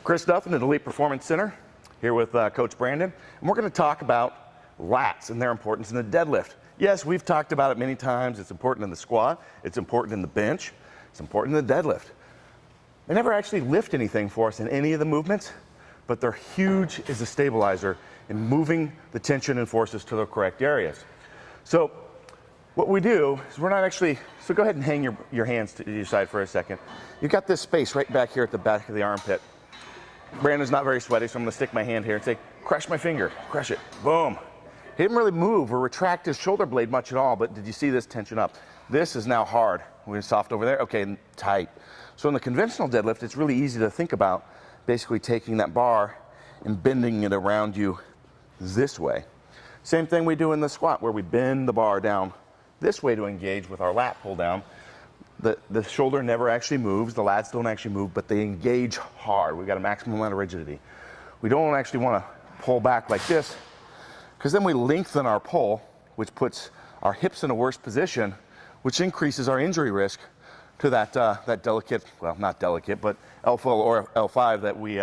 Chris Duffin at Elite Performance Center, here with Coach Brandon, and we're going to talk about lats and their importance in the deadlift. Yes, we've talked about it many times. It's important in the squat, it's important in the bench, it's important in the deadlift. They never actually lift anything for us in any of the movements, but they're huge as a stabilizer in moving the tension and forces to the correct areas. So what we do is we're not actually, so go ahead and hang your hands to your side for a second. You've got this space right back here at the back of the armpit. Brandon's not very sweaty, so I'm gonna stick my hand here and say, crush my finger, crush it, boom. He didn't really move or retract his shoulder blade much at all, but did you see this tension up? This is now hard. We're soft over there, okay, and tight. So in the conventional deadlift, it's really easy to think about basically taking that bar and bending it around you this way. Same thing we do in the squat, where we bend the bar down this way to engage with our lat pull down. The shoulder never actually moves, the lats don't actually move, but they engage hard. We've got a maximum amount of rigidity. We don't actually want to pull back like this, because then we lengthen our pull, which puts our hips in a worse position, which increases our injury risk to that delicate, well, not delicate, but L4 or L5 that we,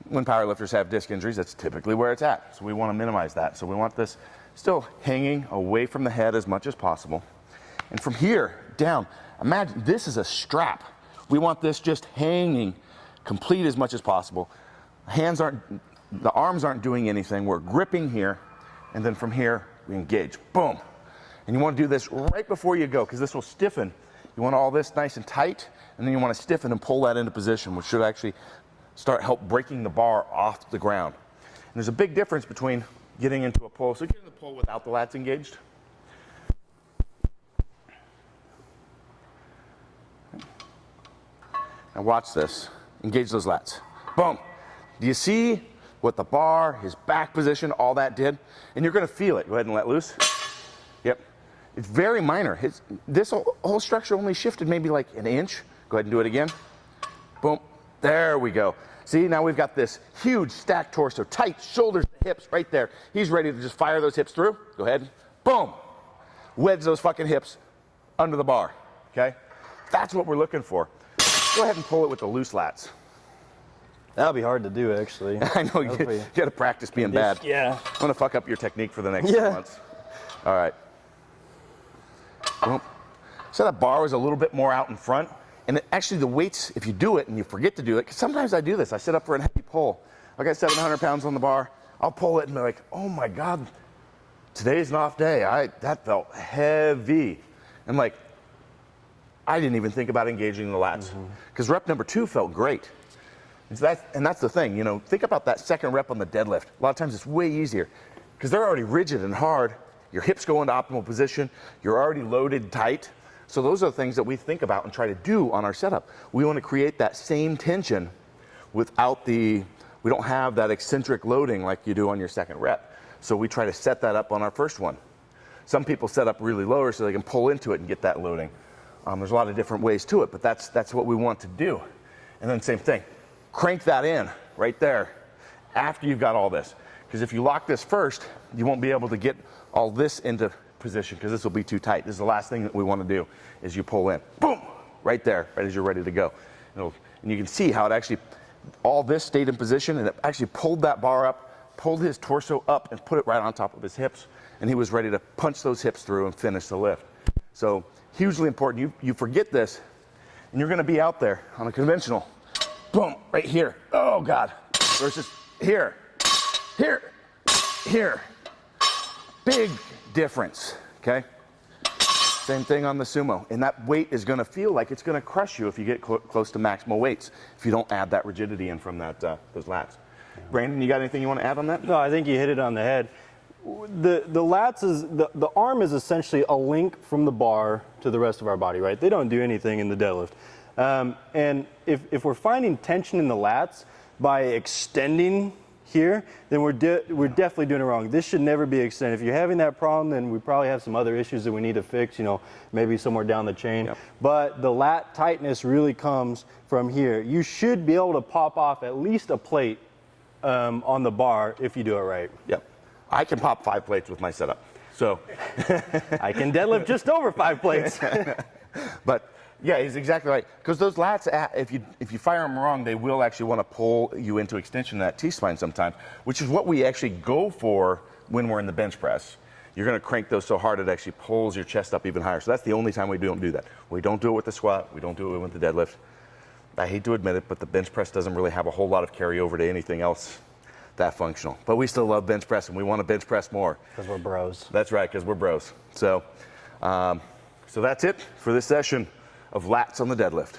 when powerlifters have disc injuries, that's typically where it's at. So we want to minimize that. So we want this still hanging away from the head as much as possible. And from here down, imagine this is a strap. We want this just hanging complete as much as possible. The arms aren't doing anything. We're gripping here, and then from here we engage. Boom. And you want to do this right before you go, because this will stiffen. You want all this nice and tight, and then you want to stiffen and pull that into position, which should actually help breaking the bar off the ground. And there's a big difference between getting into a pull. So get in the pull without the lats engaged. Now watch this. Engage those lats. Boom. Do you see what the bar, his back position, all that did? And you're going to feel it. Go ahead and let loose. Yep. It's very minor. This whole structure only shifted maybe like an inch. Go ahead and do it again. Boom. There we go. See, now we've got this huge stacked torso, tight shoulders, hips right there. He's ready to just fire those hips through. Go ahead. Boom. Wedge those fucking hips under the bar. Okay? That's what we're looking for. Go ahead and pull it with the loose lats. That'll be hard to do, actually. I know, you got to practice being bad. Yeah. I'm going to fuck up your technique for the next 2 months. All right. Boom. So that bar was a little bit more out in front. And actually the weights, if you do it and you forget to do it, because sometimes I do this. I sit up for a heavy pull. I got 700 pounds on the bar. I'll pull it and be like, oh my God, today's an off day. That felt heavy. I'm like, I didn't even think about engaging the lats, because rep number 2 felt great. And that's the thing, you know, think about that second rep on the deadlift. A lot of times it's way easier, because they're already rigid and hard. Your hips go into optimal position. You're already loaded tight. So those are the things that we think about and try to do on our setup. We want to create that same tension without we don't have that eccentric loading like you do on your second rep. So we try to set that up on our first one. Some people set up really lower so they can pull into it and get that loading. There's a lot of different ways to it, but that's what we want to do. And then same thing, crank that in right there after you've got all this. Because if you lock this first, you won't be able to get all this into position, because this will be too tight. This is the last thing that we want to do, is you pull in. Boom! Right there, right as you're ready to go. And you can see how it actually, all this stayed in position, and it actually pulled that bar up, pulled his torso up, and put it right on top of his hips, and he was ready to punch those hips through and finish the lift. So hugely important. You forget this, and you're going to be out there on a conventional. Boom! Right here. Oh God! Versus here, here, here. Big difference, okay? Same thing on the sumo. And that weight is going to feel like it's going to crush you if you get close to maximal weights, if you don't add that rigidity in from those lats. Brandon, you got anything you want to add on that? No, I think you hit it on the head. The lats the arm is essentially a link from the bar to the rest of our body, right? They don't do anything in the deadlift. And if we're finding tension in the lats by extending here, then we're definitely doing it wrong. This should never be extended. If you're having that problem, then we probably have some other issues that we need to fix, you know, maybe somewhere down the chain. Yep. But the lat tightness really comes from here. You should be able to pop off at least a plate on the bar if you do it right. Yep. I can pop 5 plates with my setup. So I can deadlift just over 5 plates. But Yeah, he's exactly right. Because those lats, if you fire them wrong, they will actually want to pull you into extension of that T-spine sometimes, which is what we actually go for when we're in the bench press. You're going to crank those so hard it actually pulls your chest up even higher. So that's the only time we don't do that. We don't do it with the squat. We don't do it with the deadlift. I hate to admit it, but the bench press doesn't really have a whole lot of carryover to anything else that functional. But we still love bench press, and we want to bench press more. Because we're bros. That's right, because we're bros. So, so that's it for this session of lats on the deadlift.